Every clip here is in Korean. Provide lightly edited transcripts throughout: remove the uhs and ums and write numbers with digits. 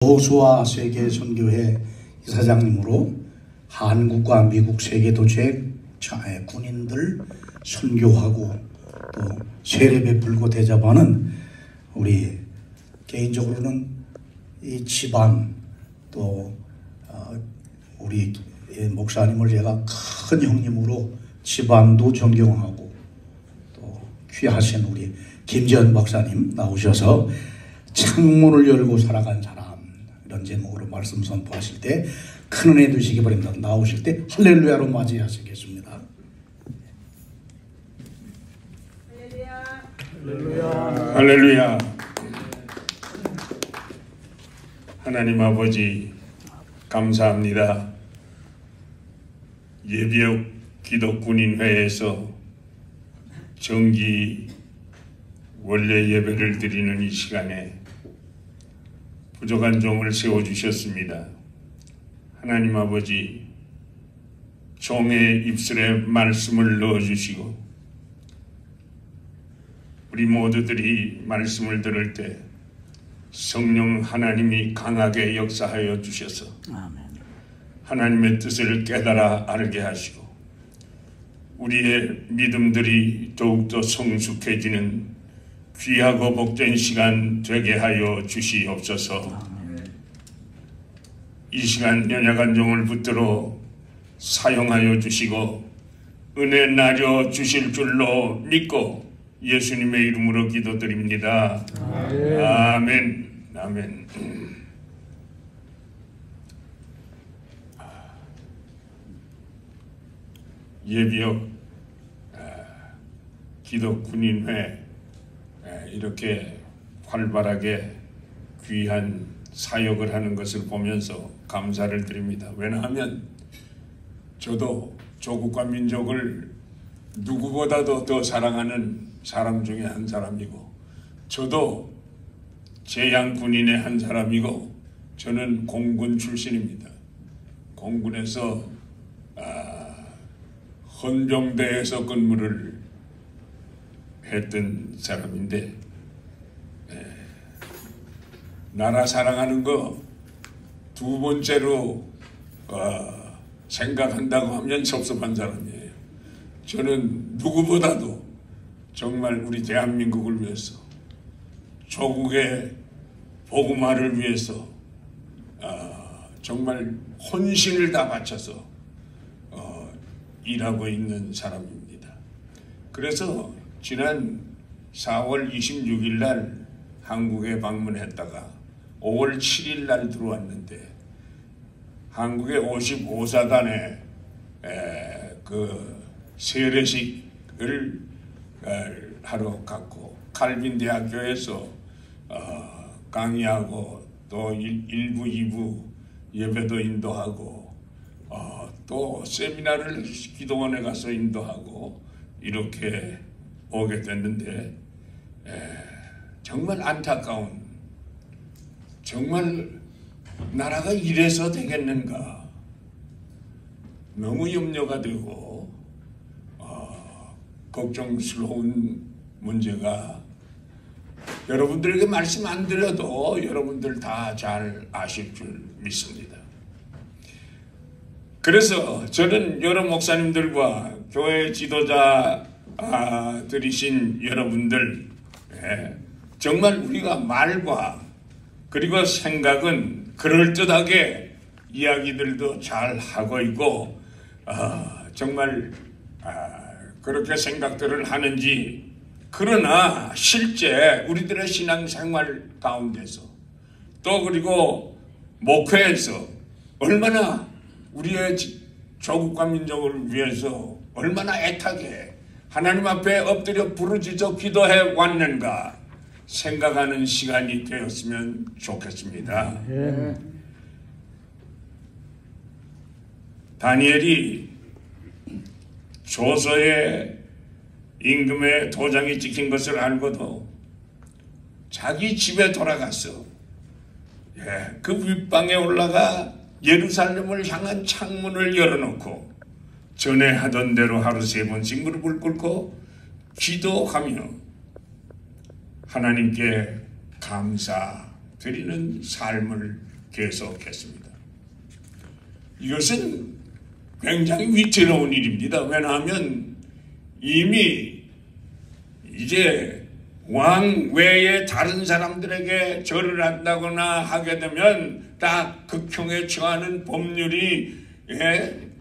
호수아 세계선교회 이사장님으로 한국과 미국 세계도체 군인들 선교하고 또 세례 베풀고 대접하는 우리 개인적으로는 이 집안 또 우리 목사님을 제가 큰 형님으로 집안도 존경하고 또 귀하신 우리 김재현 박사님 나오셔서 창문을 열고 살아간 사람 이런 제목으로 말씀 선포하실 때 큰 은혜 주시기 바랍니다. 나오실 때 할렐루야로 맞이하시겠습니다. 할렐루야. 할렐루야. 하나님 아버지 감사합니다. 예비역 기독군인회에서 정기 원래 예배를 드리는 이 시간에 부족한 종을 세워주셨습니다. 하나님 아버지 종의 입술에 말씀을 넣어주시고 우리 모두들이 말씀을 들을 때 성령 하나님이 강하게 역사하여 주셔서 하나님의 뜻을 깨달아 알게 하시고 우리의 믿음들이 더욱더 성숙해지는 귀하고 복된 시간 되게 하여 주시옵소서. 이 시간 연약한 종을 붙들어 사용하여 주시고 은혜 나려 주실 줄로 믿고 예수님의 이름으로 기도드립니다. 아멘. 아멘. 예비역 기독군인회 이렇게 활발하게 귀한 사역을 하는 것을 보면서 감사를 드립니다. 왜냐하면 저도 조국과 민족을 누구보다도 더 사랑하는 사람 중에 한 사람이고 저도 제양군인의 한 사람이고 저는 공군 출신입니다. 공군에서 헌병대에서 근무를 했던 사람인데 나라 사랑하는 거 두 번째로 생각한다고 하면 섭섭한 사람이에요. 저는 누구보다도 정말 우리 대한민국을 위해서 조국의 복음화를 위해서 정말 혼신을 다 바쳐서 일하고 있는 사람입니다. 그래서 지난 4월 26일 날 한국에 방문했다가 5월 7일 날 들어왔는데 한국의 55사단에 그 세례식을 하러 갔고 칼빈 대학교에서 강의하고 또 1부 2부 예배도 인도하고 또 세미나를 기도원에 가서 인도하고 이렇게 오게 됐는데 정말 안타까운 정말 나라가 이래서 되겠는가 너무 염려가 되고 걱정스러운 문제가 여러분들에게 말씀 안 드려도 여러분들 다 잘 아실 줄 믿습니다. 그래서 저는 여러 목사님들과 교회 지도자들이신 여러분들 정말 우리가 말과 그리고 생각은 그럴듯하게 이야기들도 잘 하고 있고 정말 그렇게 생각들을 하는지 그러나 실제 우리들의 신앙생활 가운데서 또 그리고 목회에서 얼마나 우리의 조국과 민족을 위해서 얼마나 애타게 하나님 앞에 엎드려 부르짖어 기도해 왔는가 생각하는 시간이 되었으면 좋겠습니다. 다니엘이 조서에 임금의 도장이 찍힌 것을 알고도 자기 집에 돌아갔어. 그 윗방에 올라가 예루살렘을 향한 창문을 열어놓고 전에 하던 대로 하루 3번씩 무릎을 꿇고 기도하며 하나님께 감사드리는 삶을 계속했습니다. 이것은 굉장히 위태로운 일입니다. 왜냐하면 이미 이제 왕 외에 다른 사람들에게 절을 한다거나 하게 되면 딱 극형에 처하는 법률이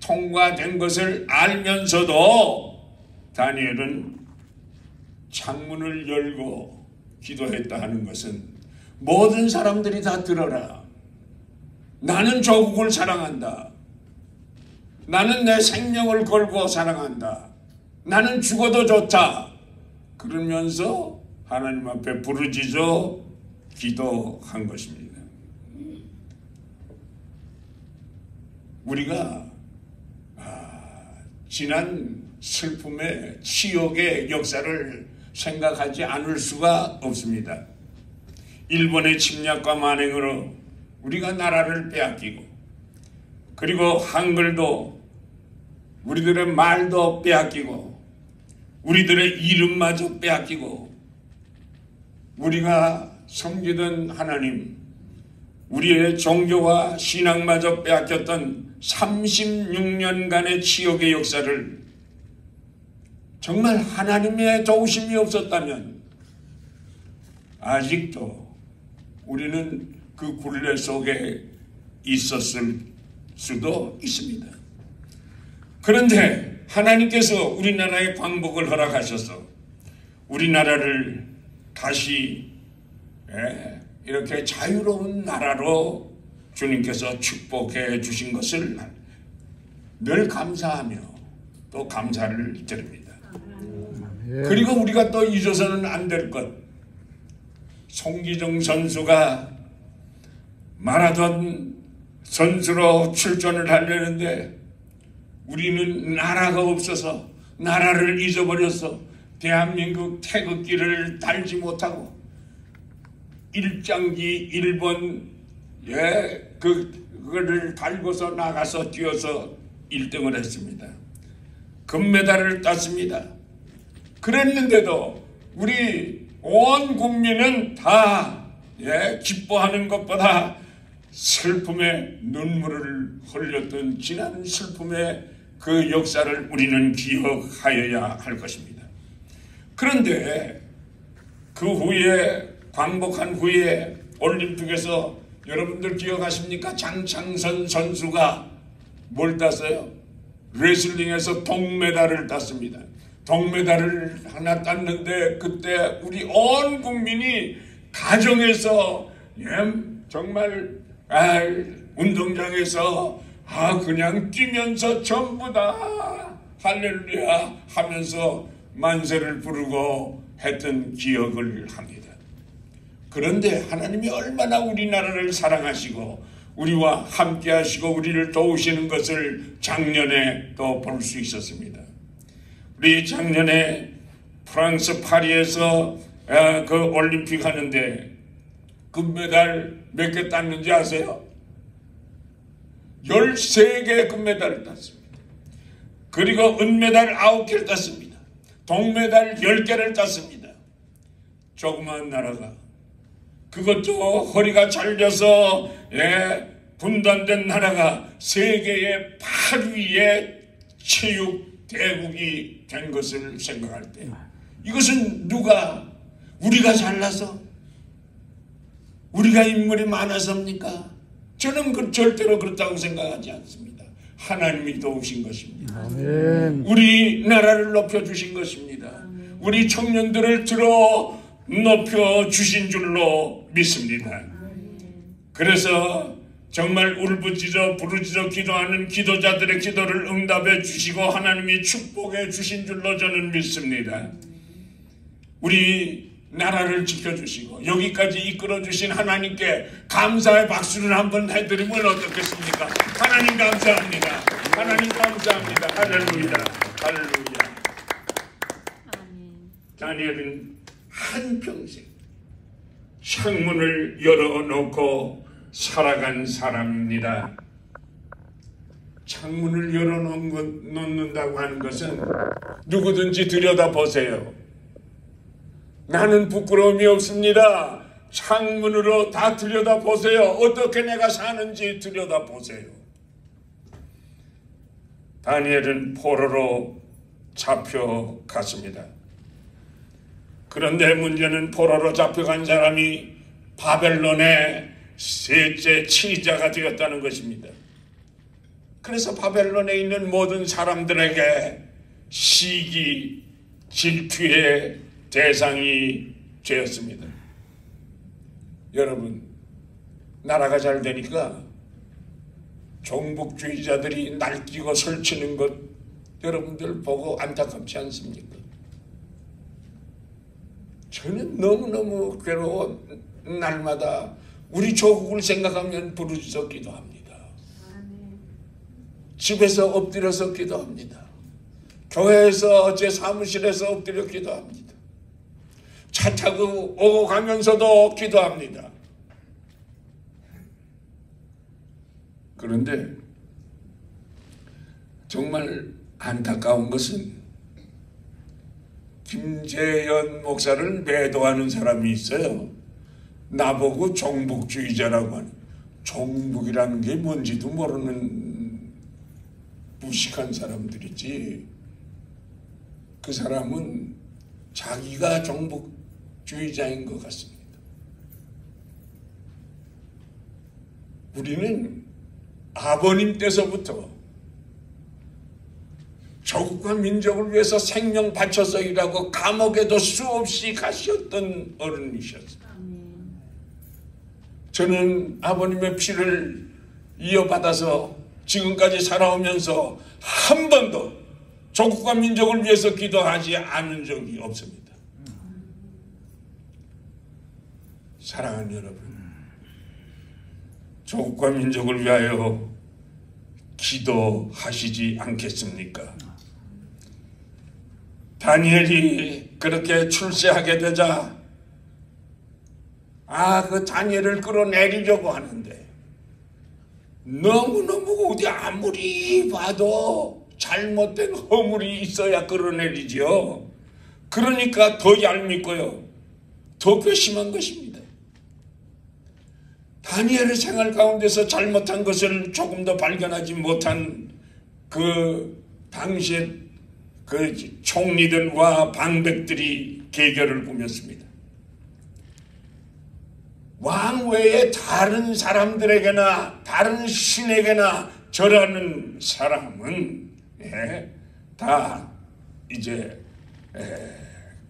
통과된 것을 알면서도 다니엘은 창문을 열고 기도했다 하는 것은 모든 사람들이 다 들어라. 나는 조국을 사랑한다. 나는 내 생명을 걸고 사랑한다. 나는 죽어도 좋다. 그러면서 하나님 앞에 부르짖어 기도한 것입니다. 우리가 지난 슬픔의 치욕의 역사를 생각하지 않을 수가 없습니다. 일본의 침략과 만행으로 우리가 나라를 빼앗기고, 그리고 한글도 우리들의 말도 빼앗기고, 우리들의 이름마저 빼앗기고, 우리가 섬기던 하나님, 우리의 종교와 신앙마저 빼앗겼던 36년간의 치욕의 역사를 정말 하나님의 도우심이 없었다면 아직도 우리는 그 굴레 속에 있었을 수도 있습니다. 그런데 하나님께서 우리나라에 광복을 허락하셔서 우리나라를 다시 이렇게 자유로운 나라로 주님께서 축복해 주신 것을 늘 감사하며 또 감사를 드립니다. 그리고 우리가 또 잊어서는 안 될 것, 송기정 선수가 마라톤 선수로 출전을 하려는데 우리는 나라가 없어서 나라를 잊어버려서 대한민국 태극기를 달지 못하고 일장기 1번 그거를 달고서 나가서 뛰어서 1등을 했습니다. 금메달을 땄습니다. 그랬는데도 우리 온 국민은 다 기뻐하는 것보다 슬픔의 눈물을 흘렸던 지난 슬픔의 그 역사를 우리는 기억하여야 할 것입니다. 그런데 그 후에 광복한 후에 올림픽에서 여러분들 기억하십니까? 장창선 선수가 뭘 땄어요? 레슬링에서 동메달을 땄습니다. 동메달을 하나 땄는데 그때 우리 온 국민이 가정에서 정말 운동장에서 그냥 뛰면서 전부 다 할렐루야 하면서 만세를 부르고 했던 기억을 합니다. 그런데 하나님이 얼마나 우리나라를 사랑하시고 우리와 함께 하시고 우리를 도우시는 것을 작년에 또 볼 수 있었습니다. 우리 작년에 프랑스 파리에서 그 올림픽 하는데 금메달 몇 개 땄는지 아세요? 13개 금메달을 땄습니다. 그리고 은메달 9개를 땄습니다. 동메달 10개를 땄습니다. 조그만 나라가 그것도 허리가 잘려서 분단된 나라가 세계의 8위의 체육 대국이 된 것을 생각할 때 이것은 누가 우리가 잘나서 우리가 인물이 많아서입니까? 저는 절대로 그렇다고 생각하지 않습니다. 하나님이 도우신 것입니다. 아멘. 우리나라를 높여주신 것입니다. 우리 청년들을 들어 높여주신 줄로 믿습니다. 그래서 정말 울부짖어 부르짖어 기도하는 기도자들의 기도를 응답해 주시고 하나님이 축복해 주신 줄로 저는 믿습니다. 우리 나라를 지켜주시고 여기까지 이끌어주신 하나님께 감사의 박수를 한번 해드리면 어떻겠습니까? 하나님 감사합니다. 하나님 감사합니다. 할렐루야. 할렐루야. 다니엘은 한평생 창문을 열어놓고 살아간 사람입니다. 창문을 열어놓는다고 하는 것은 누구든지 들여다보세요. 나는 부끄러움이 없습니다. 창문으로 다 들여다보세요. 어떻게 내가 사는지 들여다보세요. 다니엘은 포로로 잡혀갔습니다. 그런데 문제는 포로로 잡혀간 사람이 바벨론의 셋째 치자가 되었다는 것입니다. 그래서 바벨론에 있는 모든 사람들에게 시기, 질투의 대상이 되었습니다. 여러분, 나라가 잘 되니까 종북주의자들이 날뛰고 설치는 것 여러분들 보고 안타깝지 않습니까? 저는 너무너무 괴로워 날마다 우리 조국을 생각하면 부르짖어 기도합니다. 집에서 엎드려서 기도합니다. 교회에서 제 사무실에서 엎드려 기도합니다. 차 타고 오고 가면서도 기도합니다. 그런데 정말 안타까운 것은 김재현 목사를 매도하는 사람이 있어요. 나보고 종북주의자라고 하는, 종북이라는 게 뭔지도 모르는 무식한 사람들이지. 그 사람은 자기가 종북주의자인 것 같습니다. 우리는 아버님 때서부터 조국과 민족을 위해서 생명 바쳐서 일하고 감옥에도 수없이 가셨던 어른이셨어요. 저는 아버님의 피를 이어받아서 지금까지 살아오면서 한 번도 조국과 민족을 위해서 기도하지 않은 적이 없습니다. 사랑하는 여러분, 조국과 민족을 위하여 기도하시지 않겠습니까? 다니엘이 그렇게 출세하게 되자 그 다니엘을 끌어내리려고 하는데 너무너무 어디 아무리 봐도 잘못된 허물이 있어야 끌어내리죠. 그러니까 더 얄밉고요, 더 괘씸한 것입니다. 다니엘의 생활 가운데서 잘못한 것을 조금 더 발견하지 못한 그 당시에 그 총리들과 방백들이 계결을 꾸몄습니다. 왕 외에 다른 사람들에게나 다른 신에게나 절하는 사람은 다 이제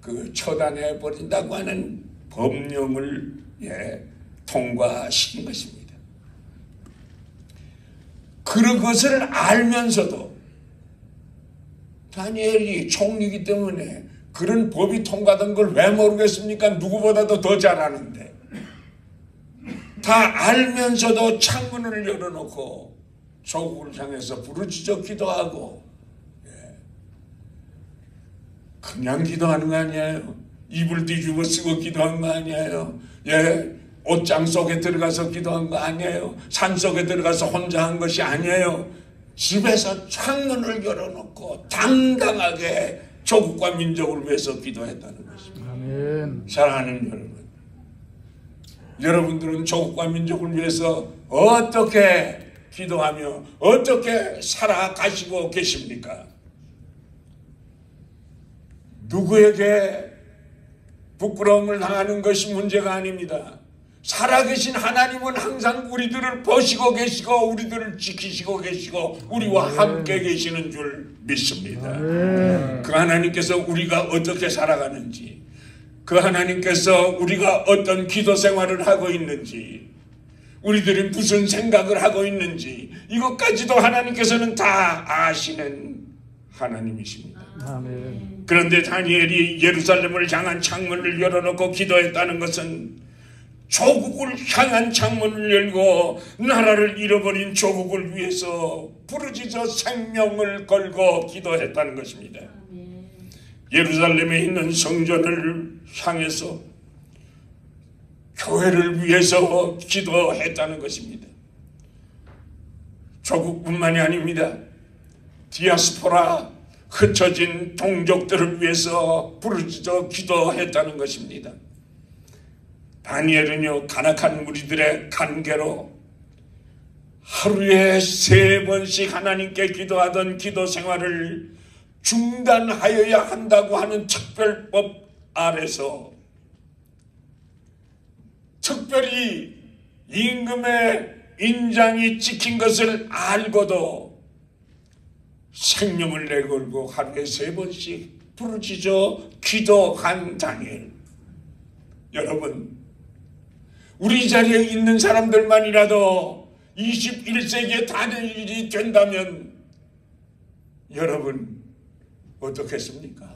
그 처단해 버린다고 하는 법령을 통과시킨 것입니다. 그런 것을 알면서도 다니엘이 총리이기 때문에 그런 법이 통과된 걸 왜 모르겠습니까? 누구보다도 더 잘 아는데 다 알면서도 창문을 열어놓고 조국을 향해서 부르짖어 기도하고 그냥 기도하는 거 아니에요. 이불 뒤집어 쓰고 기도한 거 아니에요. 옷장 속에 들어가서 기도한 거 아니에요. 산속에 들어가서 혼자 한 것이 아니에요. 집에서 창문을 열어놓고 당당하게 조국과 민족을 위해서 기도했다는 것입니다. 아멘. 사랑하는 여러분, 여러분들은 조국과 민족을 위해서 어떻게 기도하며 어떻게 살아가시고 계십니까? 누구에게 부끄러움을 당하는 것이 문제가 아닙니다. 살아계신 하나님은 항상 우리들을 보시고 계시고 우리들을 지키시고 계시고 우리와 함께 계시는 줄 믿습니다. 그 하나님께서 우리가 어떻게 살아가는지, 그 하나님께서 우리가 어떤 기도 생활을 하고 있는지, 우리들이 무슨 생각을 하고 있는지 이것까지도 하나님께서는 다 아시는 하나님이십니다. 아멘. 그런데 다니엘이 예루살렘을 향한 창문을 열어놓고 기도했다는 것은 조국을 향한 창문을 열고 나라를 잃어버린 조국을 위해서 부르짖어 생명을 걸고 기도했다는 것입니다. 예루살렘에 있는 성전을 향해서 교회를 위해서 기도했다는 것입니다. 조국뿐만이 아닙니다. 디아스포라, 흩어진 동족들을 위해서 부르짖어 기도했다는 것입니다. 다니엘은요, 간악한 무리들의 간계로 하루에 3번씩 하나님께 기도하던 기도 생활을 중단하여야 한다고 하는 특별법 아래서 특별히 임금의 인장이 찍힌 것을 알고도 생명을 내걸고 하루에 3번씩 부르짖어 기도한 다니엘. 여러분, 우리 자리에 있는 사람들만이라도 21세기에 다니엘이 된다면 여러분 어떻겠습니까?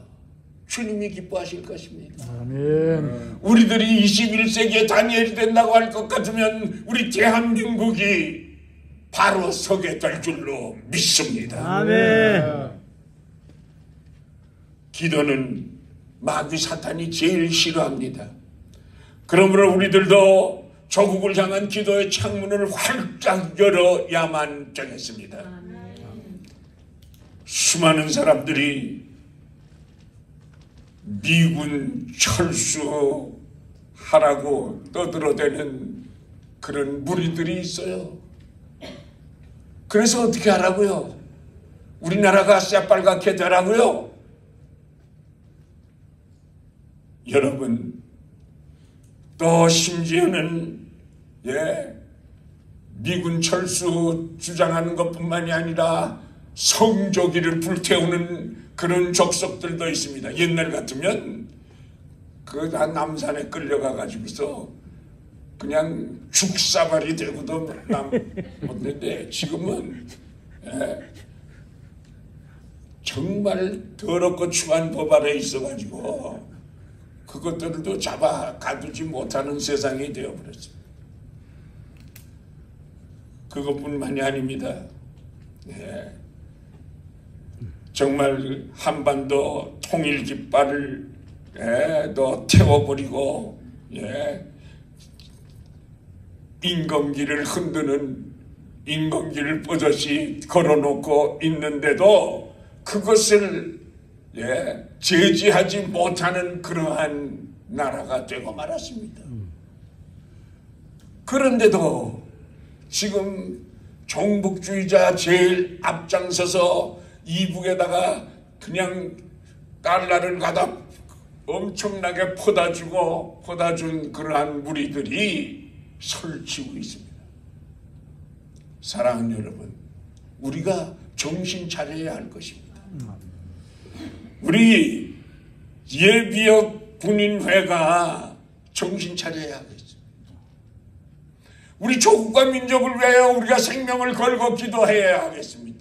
주님이 기뻐하실 것입니다. 아멘. 우리들이 21세기에 다니엘이 된다고 할 것 같으면 우리 대한민국이 바로 서게 될 줄로 믿습니다. 아멘. 기도는 마귀 사탄이 제일 싫어합니다. 그러므로 우리들도 조국을 향한 기도의 창문을 활짝 열어야만 되겠습니다. 수많은 사람들이 미군 철수하라고 떠들어대는 그런 무리들이 있어요. 그래서 어떻게 하라고요? 우리나라가 새빨갛게 되라고요? 여러분, 또 심지어는 미군 철수 주장하는 것뿐만이 아니라 성조기를 불태우는 그런 족속들도 있습니다. 옛날 같으면 그 남산에 끌려가 가지고서 그냥 죽사발이 되고도 남았는데 지금은 정말 더럽고 추한 법 아래 있어가지고 그것들도 잡아 가두지 못하는 세상이 되어버렸습니다. 그것뿐만이 아닙니다. 정말 한반도 통일 깃발을 또 태워버리고 인건기를 흔드는 인건기를 버젓이 걸어놓고 있는데도 그것을 제지하지 못하는 그러한 나라가 되고 말았습니다. 그런데도 지금 종북주의자 제일 앞장서서 이북에다가 그냥 달러를 갖다 엄청나게 퍼다준 그러한 무리들이 설치고 있습니다. 사랑하는 여러분, 우리가 정신 차려야 할 것입니다. 우리 예비역 군인회가 정신 차려야 하겠습니다. 우리 조국과 민족을 위하여 우리가 생명을 걸고 기도해야 하겠습니다.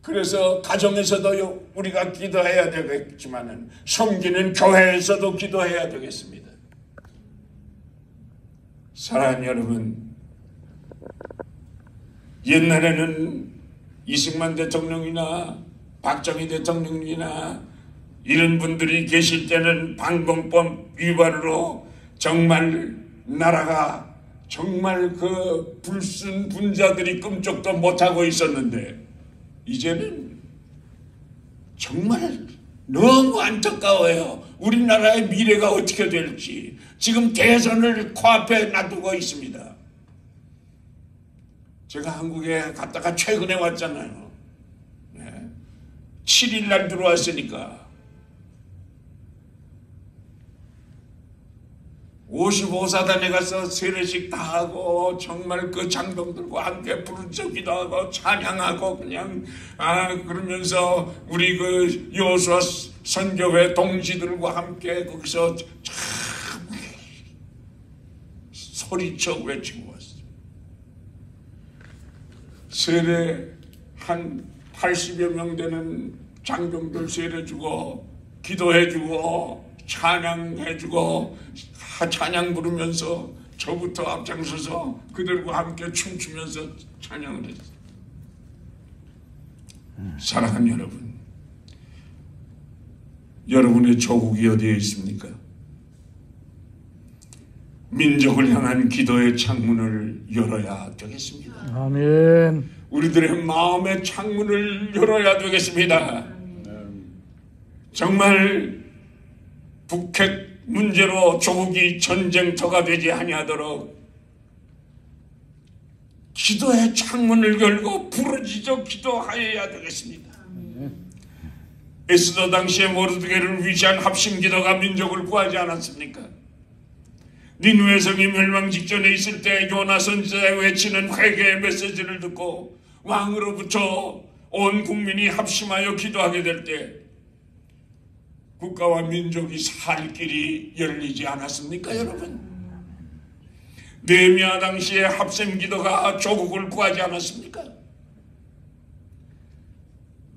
그래서 가정에서도 우리가 기도해야 되겠지만 섬기는 교회에서도 기도해야 되겠습니다. 사랑하는 여러분, 옛날에는 이승만 대통령이나 박정희 대통령이나 이런 분들이 계실 때는 방공법 위반으로 정말 나라가 정말 그 불순 분자들이 끔찍도 못하고 있었는데 이제는 정말 너무 안타까워요. 우리나라의 미래가 어떻게 될지. 지금 대선을 코앞에 놔두고 있습니다. 제가 한국에 갔다가 최근에 왔잖아요. 7일 날 들어왔으니까 55사단에 가서 세례식 다 하고 정말 그 장병들과 함께 부르짖기도 하고 찬양하고 그냥 그러면서 우리 그 여호수아 선교회 동지들과 함께 거기서 참 소리쳐 외치고 왔어요. 세례 한 80여 명 되는 장병들 세례주고 기도해주고 찬양해주고 찬양 부르면서 저부터 앞장서서 그들과 함께 춤추면서 찬양을 했어요. 사랑하는 여러분, 여러분의 조국이 어디에 있습니까? 민족을 향한 기도의 창문을 열어야 되겠습니다. 아멘. 우리들의 마음의 창문을 열어야 되겠습니다. 정말 북핵 문제로 조국이 전쟁터가 되지 아니하도록 기도의 창문을 열고 부르짖어 기도하여야 되겠습니다. 에스더 당시에 모르드게를 위시한 합심기도가 민족을 구하지 않았습니까? 니느웨 성이 멸망 직전에 있을 때 요나 선지자의 외치는 회개의 메시지를 듣고 왕으로부터 온 국민이 합심하여 기도하게 될 때 국가와 민족이 살 길이 열리지 않았습니까, 여러분? 느헤미야 당시에 합심기도가 조국을 구하지 않았습니까?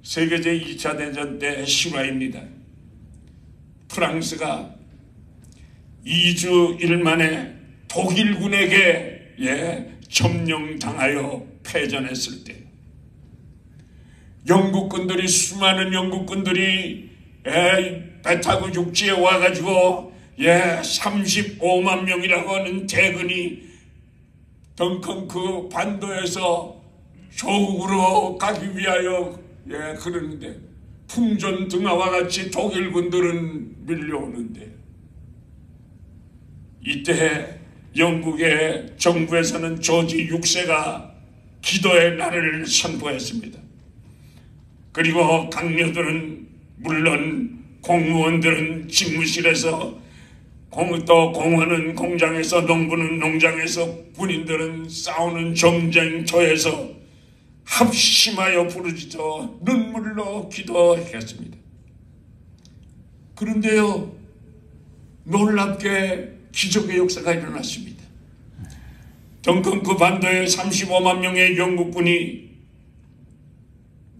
세계 제2차 대전 때 실화입니다. 프랑스가 2주 1 만에 독일군에게 점령당하여 패전했을 때 영국군들이 수많은 영국군들이 배 타고 육지에 와가지고 35만 명이라고 하는 대군이 덩컨크 반도에서 조국으로 가기 위하여 그러는데 풍전 등화와 같이 독일군들은 밀려오는데 이때 영국의 정부에서는 조지 6세가 기도의 날을 선포했습니다. 그리고 강요들은 물론 공무원들은 집무실에서 또 공원은 공장에서 농부는 농장에서 군인들은 싸우는 전쟁터에서 합심하여 부르짖어 눈물로 기도했습니다. 그런데요, 놀랍게 기적의 역사가 일어났습니다. 덩컨크 반도에 35만 명의 영국군이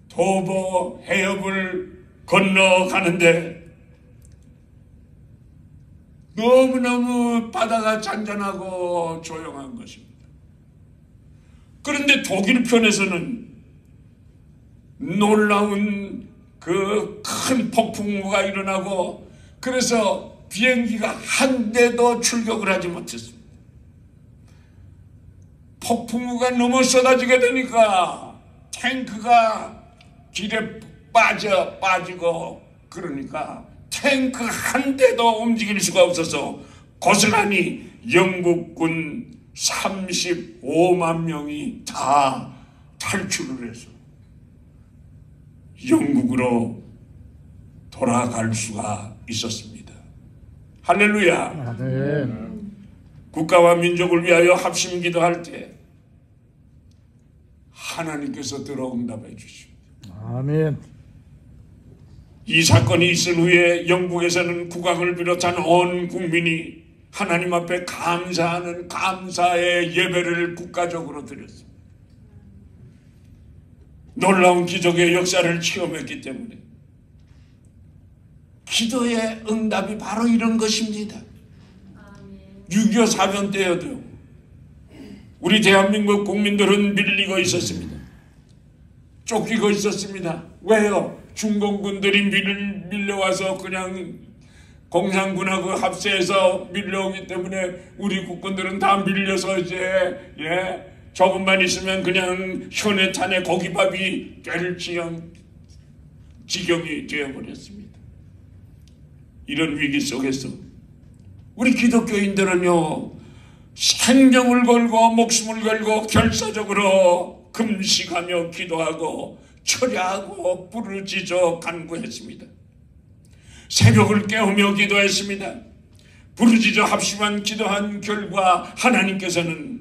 도보 해협을 건너가는데 너무너무 바다가 잔잔하고 조용한 것입니다. 그런데 독일 편에서는 놀라운 그 큰 폭풍우가 일어나고 그래서 비행기가 한 대도 출격을 하지 못했습니다. 폭풍우가 너무 쏟아지게 되니까 탱크가 길에 빠지고 그러니까 탱크 한 대도 움직일 수가 없어서 고스란히 영국군 35만 명이 다 탈출을 해서 영국으로 돌아갈 수가 있었습니다. 할렐루야. 아멘. 국가와 민족을 위하여 합심 기도할 때 하나님께서 들어응답해 주십니다. 아멘. 이 사건이 있은 후에 영국에서는 국왕을 비롯한 온 국민이 하나님 앞에 감사하는 감사의 예배를 국가적으로 드렸습니다. 놀라운 기적의 역사를 체험했기 때문에 기도의 응답이 바로 이런 것입니다. 6.25 사변 때여도 우리 대한민국 국민들은 밀리고 있었습니다. 쫓기고 있었습니다. 왜요? 중공군들이 밀려와서 그냥 공산군하고 합세해서 밀려오기 때문에 우리 국군들은 다 밀려서 이제 조금만 있으면 그냥 현해탄에 고기밥이 될 지경이 되어버렸습니다. 이런 위기 속에서 우리 기독교인들은요, 생명을 걸고 목숨을 걸고 결사적으로 금식하며 기도하고 철야하고 부르짖어 간구했습니다. 새벽을 깨우며 기도했습니다. 부르짖어 합심한 기도한 결과 하나님께서는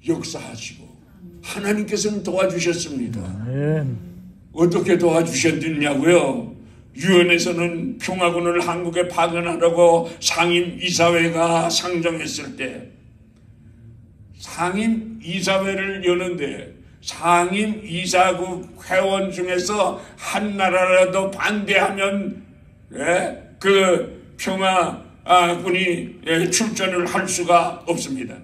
역사하시고 하나님께서는 도와주셨습니다. 아멘. 어떻게 도와주셨느냐고요? 유엔에서는 평화군을 한국에 파견하려고 상임이사회가 상정했을 때 상임이사회를 여는데 상임이사국 회원 중에서 한 나라라도 반대하면 그 평화군이 출전을 할 수가 없습니다.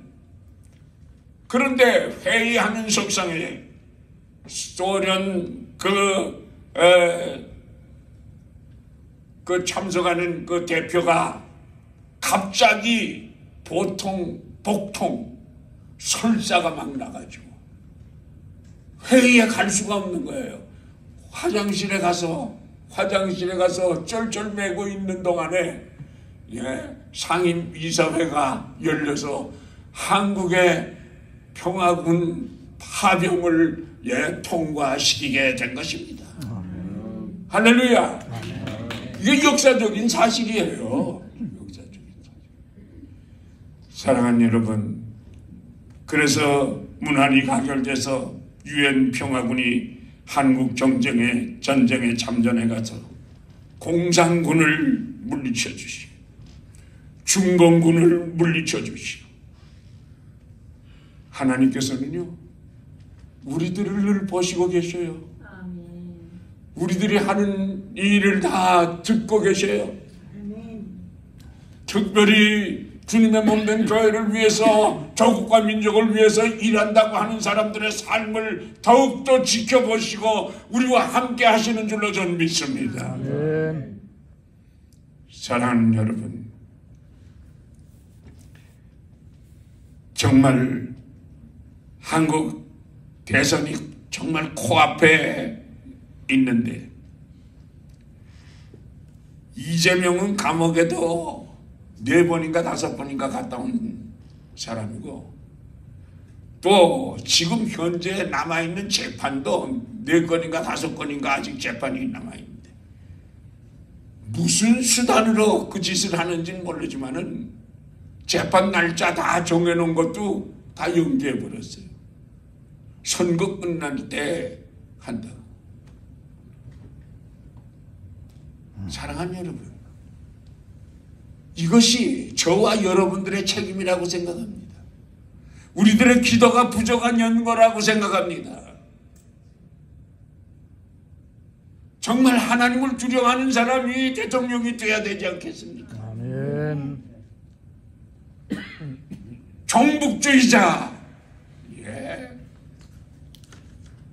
그런데 회의하는 석상에 소련 그 참석하는 그 대표가 갑자기 복통 설사가 막 나가지고 회의에 갈 수가 없는 거예요. 화장실에 가서 쩔쩔매고 있는 동안에 상임이사회가 열려서 한국의 평화군 파병을 통과시키게 된 것입니다. 할렐루야. 이게 역사적인 사실이에요. 역사적인 사실. 사랑하는 여러분, 그래서 문안이 가결돼서 유엔 평화군이 한국 전쟁에 참전해 가서 공산군을 물리쳐 주시고 중공군을 물리쳐 주시고, 하나님께서는요 우리들을 늘 보시고 계셔요. 우리들이 하는 일을 다 듣고 계셔요. 특별히 주님의 몸된 교회를 위해서, 조국과 민족을 위해서 일한다고 하는 사람들의 삶을 더욱더 지켜보시고 우리와 함께 하시는 줄로 저는 믿습니다. 아멘. 사랑하는 여러분, 정말 한국 대선이 정말 코앞에 있는데, 이재명은 감옥에도 4번인가 5번인가 갔다 온 사람이고, 또 지금 현재 남아있는 재판도 4건인가 5건인가 아직 재판이 남아있는데, 무슨 수단으로 그 짓을 하는지는 모르지만은 재판 날짜 다 정해놓은 것도 다 연기해버렸어요. 선거 끝날 때 한다. 사랑하는 여러분, 이것이 저와 여러분들의 책임이라고 생각합니다. 우리들의 기도가 부족한 연거라고 생각합니다. 정말 하나님을 두려워하는 사람이 대통령이 돼야 되지 않겠습니까? 아멘. 종북주의자,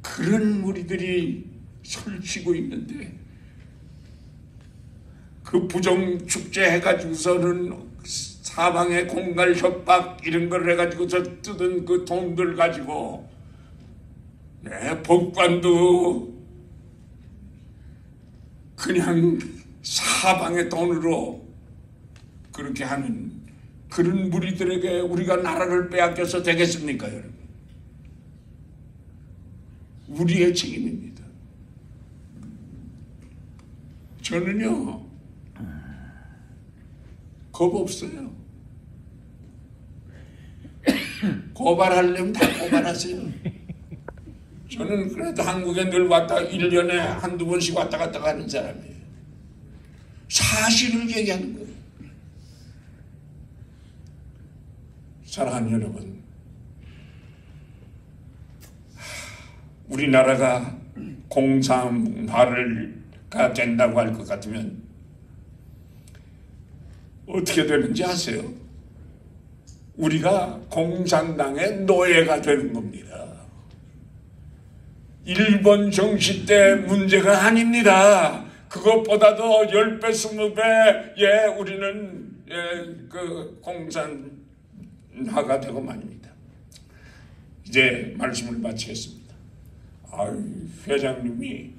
그런 우리들이 설치고 있는데, 그 부정축제 해가지고서는 사방에 공갈 협박 이런 걸 해가지고서 뜯은 그 돈들 가지고 법관도 그냥 사방의 돈으로 그렇게 하는 그런 무리들에게 우리가 나라를 빼앗겨서 되겠습니까, 여러분? 우리의 책임입니다. 저는요 겁 없어요. 고발하려면 다 고발하세요. 저는 그래도 한국에 늘 왔다 1년에 한두 번씩 왔다 갔다 가는 사람이에요. 사실을 얘기하는 거예요. 사랑하는 여러분, 우리나라가 공산화가 된다고 할 것 같으면 어떻게 되는지 아세요? 우리가 공산당의 노예가 되는 겁니다. 일본 정시 때 문제가 아닙니다. 그것보다도 10배, 20배 우리는 그 공산화가 되고 말입니다. 이제 말씀을 마치겠습니다. 회장님이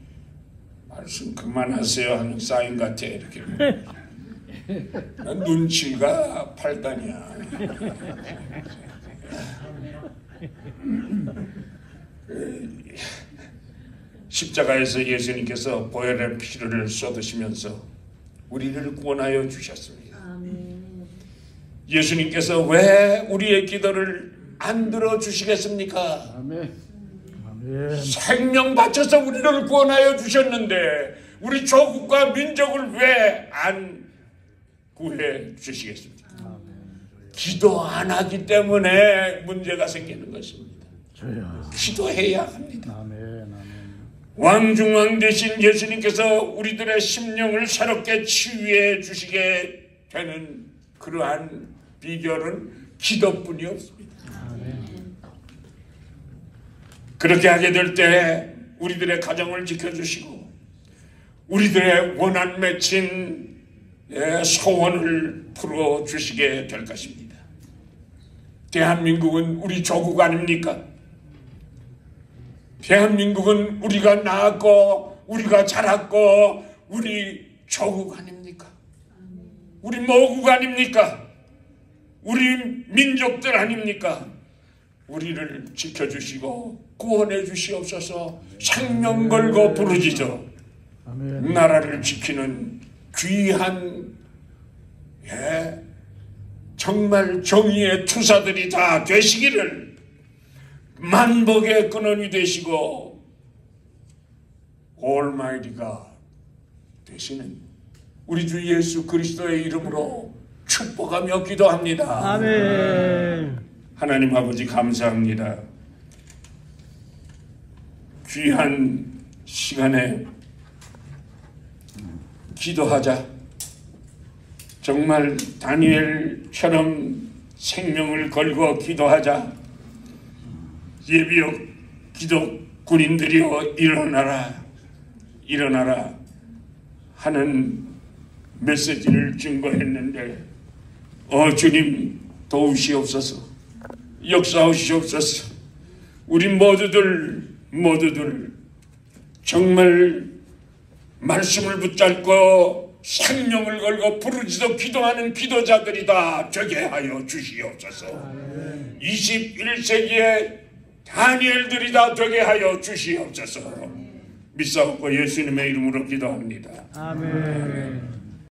말씀 그만하세요 하는 사인 같아. 이렇게 눈치가 8단이야. 십자가에서 예수님께서 보혈의 피를 쏟으시면서 우리를 구원하여 주셨습니다. 예수님께서 왜 우리의 기도를 안 들어주시겠습니까? 아멘. 생명 바쳐서 우리를 구원하여 주셨는데 우리 조국과 민족을 왜 안 구해 주시겠습니까? 기도 안 하기 때문에 문제가 생기는 것입니다. 기도해야 합니다. 왕중왕 되신 예수님께서 우리들의 심령을 새롭게 치유해 주시게 되는 그러한 비결은 기도뿐이 없습니다. 그렇게 하게 될 때 우리들의 가정을 지켜주시고 우리들의 원한 맺힌 소원을 풀어주시게 될 것입니다. 대한민국은 우리 조국 아닙니까? 대한민국은 우리가 낳았고 우리가 자랐고 우리 조국 아닙니까? 우리 모국 아닙니까? 우리 민족들 아닙니까? 우리를 지켜주시고 구원해 주시옵소서. 생명 걸고 부르짖어 아멘. 나라를 지키는 귀한 정말 정의의 투사들이 다 되시기를, 만복의 근원이 되시고 올마이티가 되시는 우리 주 예수 그리스도의 이름으로 축복하며 기도합니다. 아멘. 하나님 아버지 감사합니다. 귀한 시간에 기도하자. 정말 다니엘처럼 생명을 걸고 기도하자. 예비역 기독 군인들이여 일어나라, 일어나라 하는 메시지를 증거했는데, 주님 도우시옵소서, 역사하시옵소서. 우리 모두들 정말 말씀을 붙잡고 생명을 걸고 부르짖어 기도하는 기도자들이 다 되게 하여 주시옵소서. 21세기에 다니엘들이 다 되게 하여 주시옵소서. 믿사옵고 예수님의 이름으로 기도합니다. 아멘.